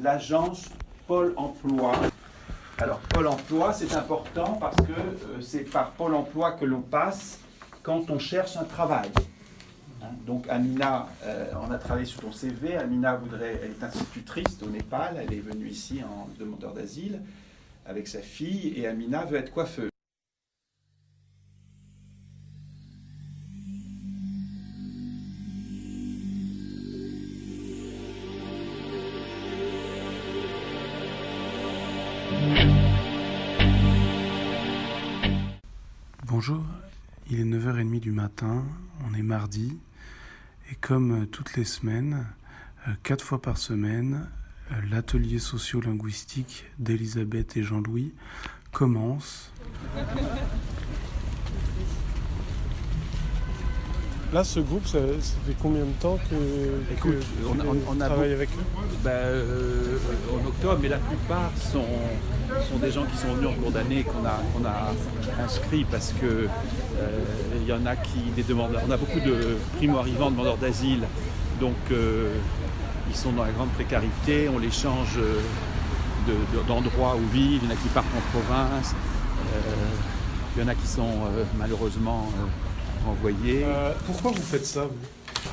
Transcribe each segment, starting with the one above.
l'agence Pôle emploi. Alors, Pôle emploi, c'est important parce que c'est par Pôle emploi que l'on passe quand on cherche un travail. Donc, Amina, on a travaillé sur ton CV. Amina elle est institutrice au Népal. Elle est venue ici en demandeur d'asile avec sa fille. Et Amina veut être coiffeuse. Bonjour, il est 9h30 du matin, on est mardi, et comme toutes les semaines, 4 fois par semaine, l'atelier socio-linguistique d'Elisabeth et Jean-Louis commence. Là, ce groupe, ça fait combien de temps que on travaille avec eux? En octobre, mais la plupart sont des gens qui sont venus en cours d'année qu'on a inscrits parce que il y en a des demandeurs. On a beaucoup de primo-arrivants, demandeurs d'asile, donc ils sont dans la grande précarité. On les change d'endroit où vivent. Il y en a qui partent en province. Il y en a qui sont malheureusement renvoyés. Pourquoi vous faites ça, vous?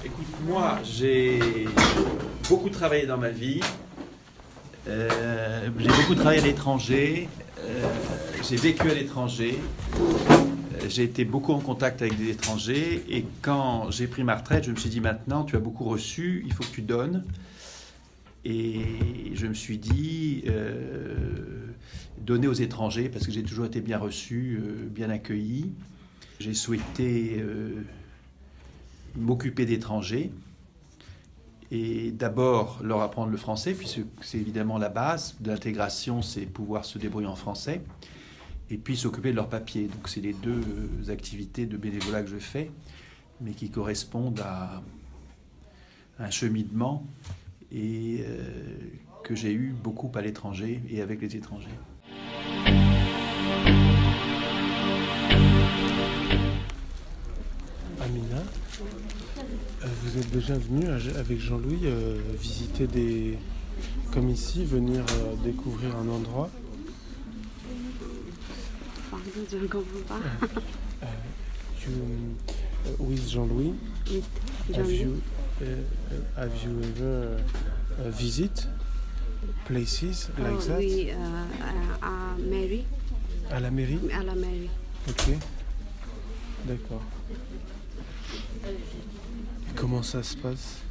Écoute, moi, j'ai beaucoup travaillé dans ma vie. J'ai beaucoup travaillé à l'étranger. J'ai vécu à l'étranger. J'ai été beaucoup en contact avec des étrangers. Et quand j'ai pris ma retraite, je me suis dit, maintenant, tu as beaucoup reçu, il faut que tu donnes. Et je me suis dit, donner aux étrangers, parce que j'ai toujours été bien reçu, bien accueilli. J'ai souhaité m'occuper d'étrangers et d'abord leur apprendre le français, puisque c'est évidemment la base de l'intégration, c'est pouvoir se débrouiller en français, et puis s'occuper de leurs papiers. Donc c'est les deux activités de bénévolat que je fais, mais qui correspondent à un cheminement et que j'ai eu beaucoup à l'étranger et avec les étrangers. Amina, vous êtes déjà venu avec Jean-Louis visiter comme ici, venir découvrir un endroit? Pardon, je ne comprends pas. With Jean-Louis, have you ever visit places like that? Oui, à mairie. À la mairie? À la mairie. Ok, d'accord. Comment ça se passe?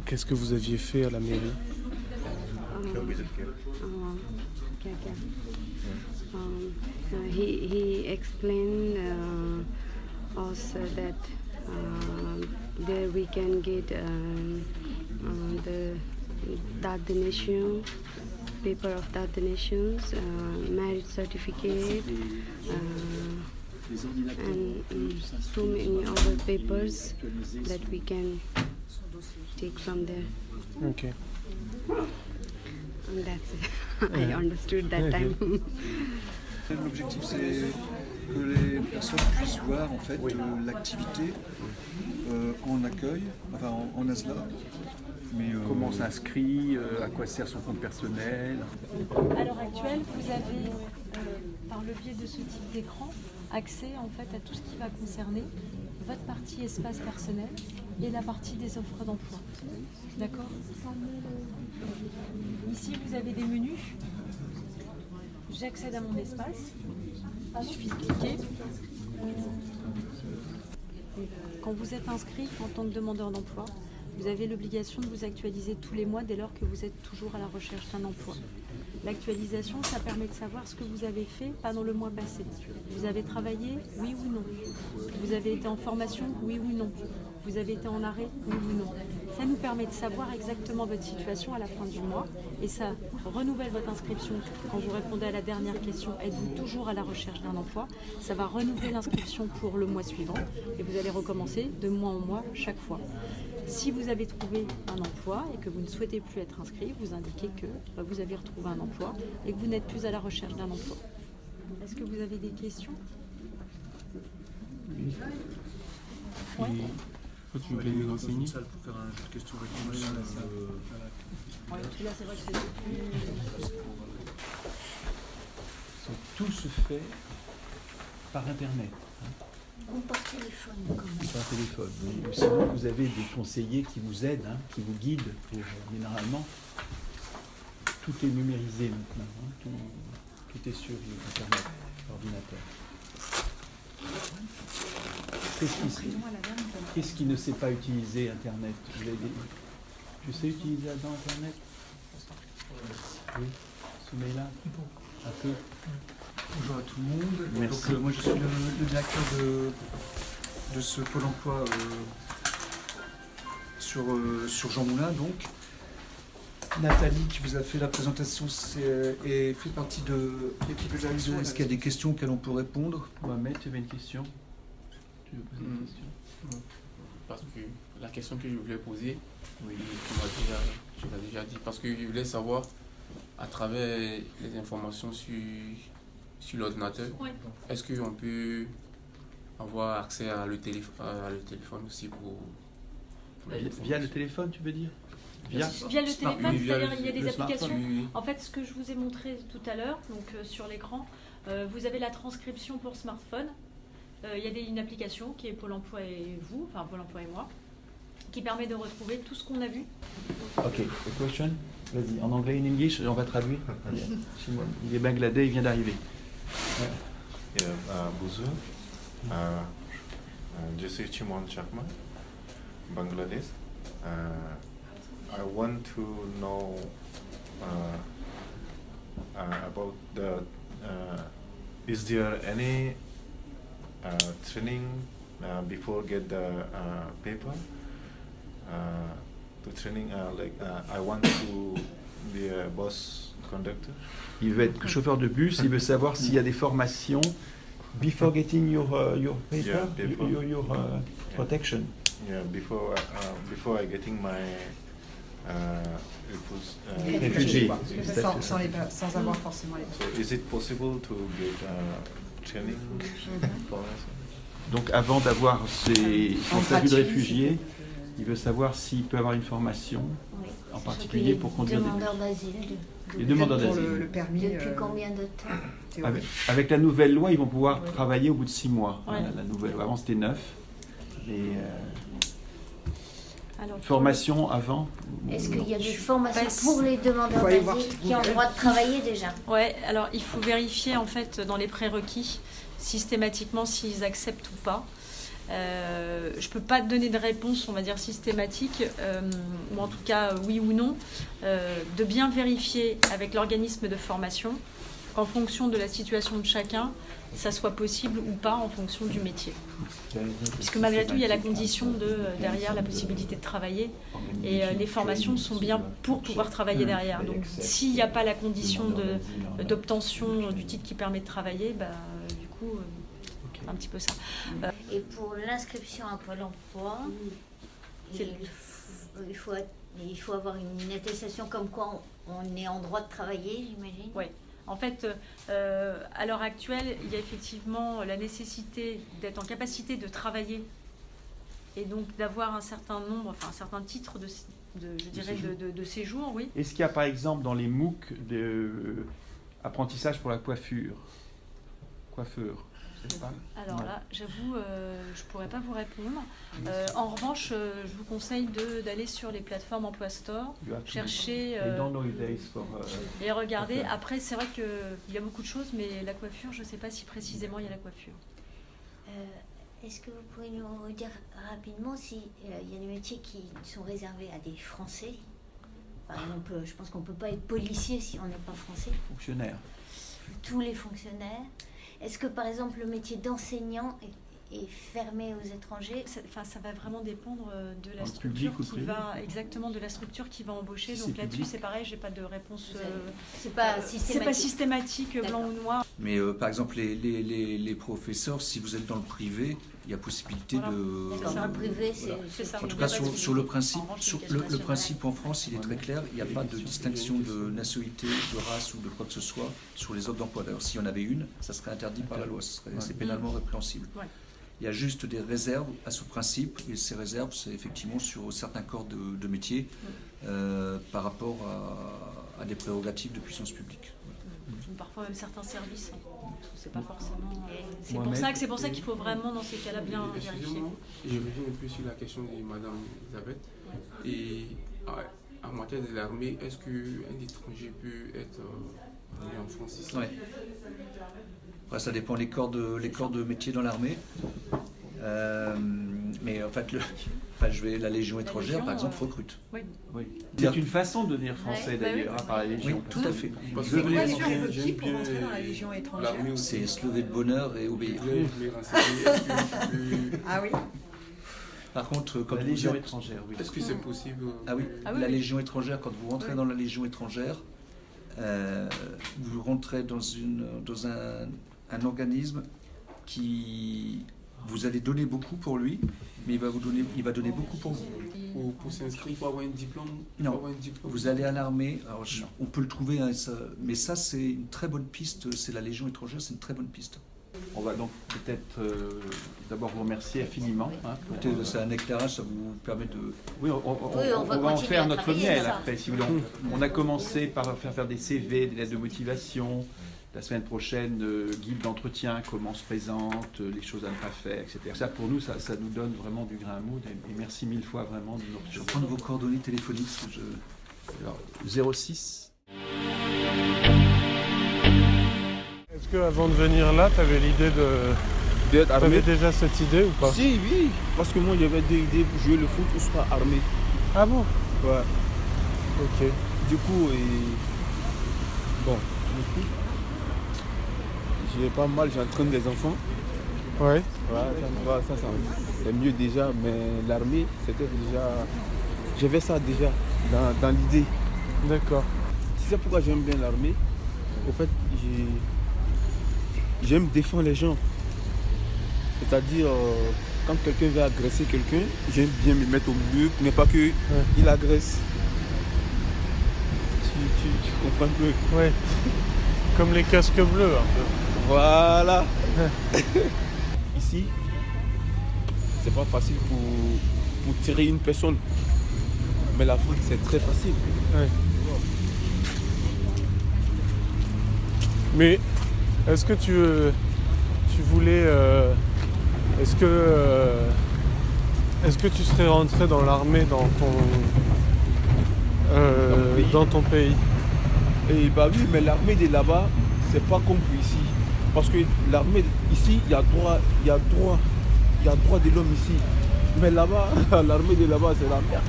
Qu'est-ce que vous aviez fait à la mairie? He explained us that there we can get the that donation, paper of that donations, marriage certificate, and so many other papers that we can take from there. Okay. And that's it. I understood that time. L'objectif, c'est que les personnes puissent voir en fait l'activité en accueil, enfin en ASLA. Mais comment on s'inscrit, à quoi sert son compte personnel. À l'heure actuelle, vous avez, par le biais de ce type d'écran, accès en fait à tout ce qui va concerner votre partie espace personnel et la partie des offres d'emploi. D'accord? Ici, vous avez des menus. J'accède à mon espace. Il suffit de cliquer. Quand vous êtes inscrit en tant que demandeur d'emploi, vous avez l'obligation de vous actualiser tous les mois dès lors que vous êtes toujours à la recherche d'un emploi. L'actualisation, ça permet de savoir ce que vous avez fait pendant le mois passé. Vous avez travaillé, oui ou non? Vous avez été en formation, oui ou non? Vous avez été en arrêt, oui ou non? Ça nous permet de savoir exactement votre situation à la fin du mois et ça renouvelle votre inscription quand vous répondez à la dernière question. Êtes-vous toujours à la recherche d'un emploi? Ça va renouveler l'inscription pour le mois suivant et vous allez recommencer de mois en mois chaque fois. Si vous avez trouvé un emploi et que vous ne souhaitez plus être inscrit, vous indiquez que vous avez retrouvé un emploi et que vous n'êtes plus à la recherche d'un emploi. Est-ce que vous avez des questions? Oui. Ouais. Faut que tu me les renseigner. pour faire un jeu de questions-réponses. Ouais, parce que là, c'est vrai que c'est plus... Donc, tout se fait par Internet. Ou par téléphone. Par téléphone. Ou sinon, vous avez des conseillers qui vous aident, qui vous guident. Généralement, tout est numérisé maintenant. Tout est sur Internet, l'ordinateur. Qu'est-ce qui ne sait pas utiliser Internet? Tu sais utiliser Internet? Oui. Soumaïla? Un peu. Bonjour à tout le monde. Merci. Donc, moi je suis le directeur de ce Pôle emploi sur Jean Moulin. Donc. Nathalie qui vous a fait la présentation et fait partie de l'équipe de réalisation. Est-ce qu'il y a des questions auxquelles on peut répondre? Mohamed, tu avais une question? Tu veux poser une question? Parce que la question que je voulais poser, oui, tu m'as déjà dit, parce que je voulais savoir, à travers les informations sur l'ordinateur, Oui. est-ce qu'on peut avoir accès à le téléphone aussi pour Via le téléphone, tu veux dire? Via le téléphone, oui, via c'est-à-dire il y a des le applications. smartphone. Oui. En fait, ce que je vous ai montré tout à l'heure, donc sur l'écran, vous avez la transcription pour smartphone. Il y a une application qui est Pôle emploi et vous, enfin Pôle emploi et moi, qui permet de retrouver tout ce qu'on a vu. Ok, the question? Vas-y, en anglais, en English, on va traduire. Il est bangladais, il vient d'arriver. Bonjour, je suis Chimon Chakma, Bangladesh. I want to know about the. Is there any training before get the paper? The training I want to be a bus conductor. Il veut être chauffeur de bus, il veut savoir s'il y a des formations before getting your paper, Yeah, before. your protection. Yeah, before I getting my Réfugié. Sans avoir forcément les So is it possible to get training for us? Donc avant d'avoir son statut de réfugié, il veut savoir s'il peut avoir une formation, Oui. en particulier pour conduire des bus. Demandeurs d'asile. Les demandeurs pour d'asile. le permis. Depuis combien de temps Avec, avec la nouvelle loi, ils vont pouvoir travailler au bout de 6 mois. Ouais. La nouvelle loi. Avant, c'était 9. Et Alors, formation avant? Est-ce qu'il y a des formations Bah, pour les demandeurs faut aller voir. d'asile qui ont le droit de travailler déjà? Ouais, alors il faut vérifier en fait dans les prérequis systématiquement s'ils acceptent ou pas. Je peux pas te donner de réponse, on va dire systématique, ou en tout cas oui ou non, de bien vérifier avec l'organisme de formation qu'en fonction de la situation de chacun, ça soit possible ou pas en fonction du métier. Puisque malgré tout, il y a la condition derrière la possibilité de travailler et les formations sont bien pour pouvoir travailler derrière. Donc s'il n'y a pas la condition d'obtention du titre qui permet de travailler, bah, du coup, un petit peu ça. Et pour l'inscription à Pôle emploi, il faut avoir une attestation comme quoi on est en droit de travailler, j'imagine. Oui. En fait, à l'heure actuelle, il y a effectivement la nécessité d'être en capacité de travailler et donc d'avoir un certain nombre, enfin un certain titre de séjour, oui. Est-ce qu'il y a par exemple dans les MOOC apprentissage pour la coiffure? Coiffeur, je sais pas. Alors Non. là, j'avoue, je pourrais pas vous répondre. En revanche, je vous conseille d'aller sur les plateformes Emploi Store, You have to- chercher I don't know if there is for, et regarder. coiffeur. Après, c'est vrai qu'il y a beaucoup de choses, mais la coiffure, je ne sais pas si précisément il y a la coiffure. Est-ce que vous pouvez nous dire rapidement s'il y a des métiers qui sont réservés à des Français? Par exemple, je pense qu'on ne peut pas être policier si on n'est pas français. fonctionnaire. Tous les fonctionnaires. Est-ce que par exemple le métier d'enseignant est fermé aux étrangers? Ça va vraiment dépendre de la En structure public ou qui privé? va exactement de la structure qui va embaucher. Si Donc c'est là-dessus, public. c'est pareil, j'ai pas de réponse. C'est pas C'est pas systématique, blanc ou noir. Mais par exemple, les professeurs, si vous êtes dans le privé, il y a possibilité Voilà. de... D'accord, dans le privé, C'est ça. En tout Il y a cas, pas de- sur le principe, En revanche, sur l'éducation le nationale. principe en France, il est très clair. Il n'y a pas de distinction de nationalité, de race ou de quoi que ce soit sur les offres d'emploi. D'ailleurs, s'il y en avait une, ça serait interdit par la loi. C'est pénalement répréhensible. Ouais. Il y a juste des réserves à ce principe. Et ces réserves, c'est effectivement sur certains corps de métiers par rapport rapport à des prérogatives de puissance publique. Ou parfois même certains services. C'est pas forcément. C'est Mohamed, pour ça qu'il faut vraiment dans ces cas-là bien vérifier. Excusez-moi, je reviens un peu sur la question de Madame Elisabeth. Et en matière de l'armée, est-ce qu'un étranger peut être venu en France ici? Ouais. Après, ça dépend les corps de métier dans l'armée. Mais en fait, la Légion étrangère, par exemple, recrute. Oui. Oui. C'est une façon de devenir français d'ailleurs, par la Légion. Oui, tout à fait. Parce C'est quoi que sur un requis j'aime pour bien rentrer dans la Légion étrangère? l'armée aussi. C'est se lever de bonheur et obéir. Je voulais renseigner, est-ce que je peux- Ah oui. Par contre, quand La vous Légion êtes... étrangère, oui. Est-ce que c'est possible? Ah oui, Ah oui, la oui. Légion étrangère, quand vous rentrez dans la Légion étrangère, vous rentrez dans un organisme qui... Vous allez donner beaucoup pour lui, mais il va donner beaucoup pour vous. Pour s'inscrire, il faut avoir un diplôme? Non. Vous allez à l'armée, alors on peut le trouver, hein, mais ça c'est une très bonne piste, c'est la Légion étrangère, c'est une très bonne piste. On va donc peut-être d'abord vous remercier infiniment. Hein, Écoutez, c'est un éclairage, ça vous permet de... Oui, on on va va en continuer faire à notre travailler miel ça. après. Si vous voulez. On a commencé par faire des CV, des lettres de motivation. La semaine prochaine, guide d'entretien, comment on se présente, les choses à ne pas faire, etc. Ça, pour nous, ça nous donne vraiment du grain à moudre. Et merci mille fois vraiment de nous Je vais prendre vos coordonnées téléphoniques. Alors, 06. Est-ce qu'avant de venir là, tu avais l'idée de... D'être Tu armé? avais déjà cette idée ou pas? Si, oui, parce que moi j'avais des idées pour jouer le foot ou soit armé. Ah bon? Ouais. Ok. Du coup, bon, le foot, j'ai pas mal, j'entraîne des enfants. Ouais. Ouais, ça c'est mieux déjà, mais l'armée, c'était déjà. J'avais ça déjà dans l'idée. D'accord. Tu sais pourquoi j'aime bien l'armée? Au fait, j'aime défendre les gens. C'est-à-dire, quand quelqu'un veut agresser quelqu'un, j'aime bien me mettre au milieu, mais pas que il agresse. Tu comprends un peu? Ouais. Comme les casques bleus un peu. Voilà. Ici, c'est pas facile pour tirer une personne. Mais l'Afrique, c'est très facile. Ouais. Mais est-ce que tu voulais... Est-ce que tu serais rentré dans l'armée dans ton pays? Et bah oui, mais l'armée de là-bas, c'est pas comme ici. Parce que l'armée ici, il y a droit de l'homme ici. Mais là-bas, l'armée de là-bas, c'est la merde.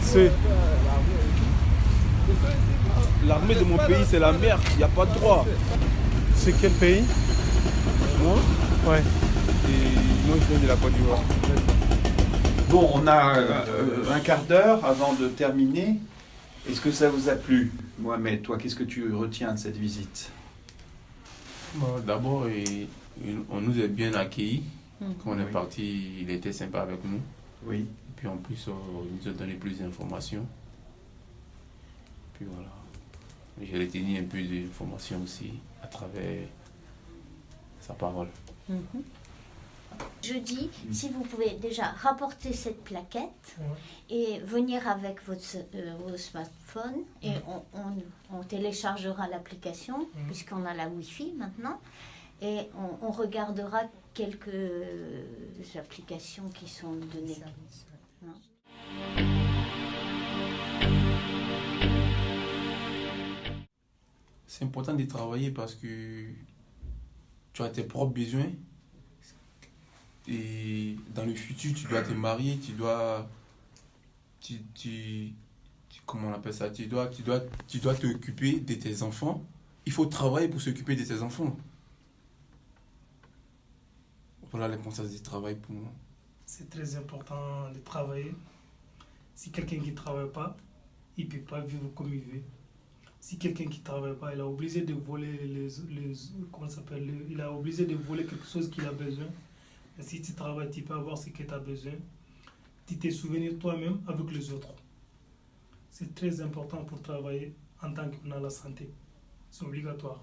C'est... L'armée de mon pays, c'est la merde. Il n'y a pas de droit. C'est quel pays? Moi, Ouais. et moi, je viens de la Côte d'Ivoire. Bon, on a un quart d'heure avant de terminer. Est-ce que ça vous a plu, Mohamed? Toi, qu'est-ce que tu retiens de cette visite? D'abord, on nous a bien accueillis. Quand on est parti, il était sympa avec nous. Oui. Et puis en plus, il nous a donné plus d'informations. Puis voilà. J'ai retenu un peu d'informations aussi à travers sa parole. Je dis, si vous pouvez déjà rapporter cette plaquette et venir avec vos smartphones et on téléchargera l'application puisqu'on a la Wi-Fi maintenant et on regardera quelques applications qui sont données. C'est important de travailler parce que tu as tes propres besoins. Et dans le futur, tu dois te marier, comment on appelle ça, tu dois t'occuper de tes enfants. Il faut travailler pour s'occuper de tes enfants. Voilà l'importance du travail pour moi. C'est très important de travailler. Si quelqu'un qui ne travaille pas, il ne peut pas vivre comme il veut. Si quelqu'un qui ne travaille pas, il est obligé de voler comment ça s'appelle, il est obligé de voler quelque chose qu'il a besoin. Et si tu travailles, tu peux avoir ce que tu as besoin. Tu te souviens toi-même avec les autres. C'est très important pour travailler en tant qu'on a la santé. C'est obligatoire.